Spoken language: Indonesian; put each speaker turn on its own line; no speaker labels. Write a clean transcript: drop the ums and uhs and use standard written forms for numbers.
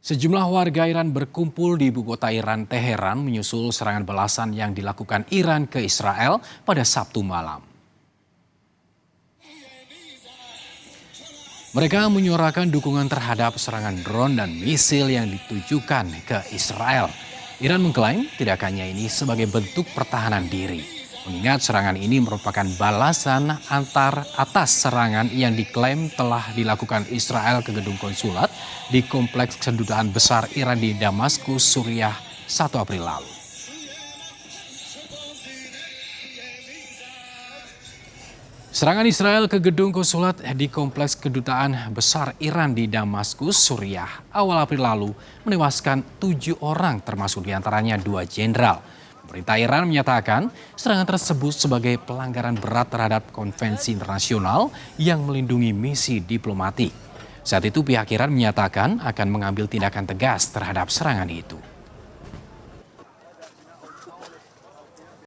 Sejumlah warga Iran berkumpul di ibu kota Iran, Teheran, menyusul serangan balasan yang dilakukan Iran ke Israel pada Sabtu malam. Mereka menyuarakan dukungan terhadap serangan drone dan misil yang ditujukan ke Israel. Iran mengklaim tindakannya ini sebagai bentuk pertahanan diri, mengingat serangan ini merupakan balasan atas serangan yang diklaim telah dilakukan Israel ke gedung konsulat di kompleks kedutaan besar Iran di Damaskus, Suriah 1 April lalu. Serangan Israel ke gedung konsulat di kompleks kedutaan besar Iran di Damaskus, Suriah awal April lalu menewaskan 7 orang termasuk diantaranya 2 jenderal. Pemerintah Iran menyatakan serangan tersebut sebagai pelanggaran berat terhadap konvensi internasional yang melindungi misi diplomatik. Saat itu pihak Iran menyatakan akan mengambil tindakan tegas terhadap serangan itu.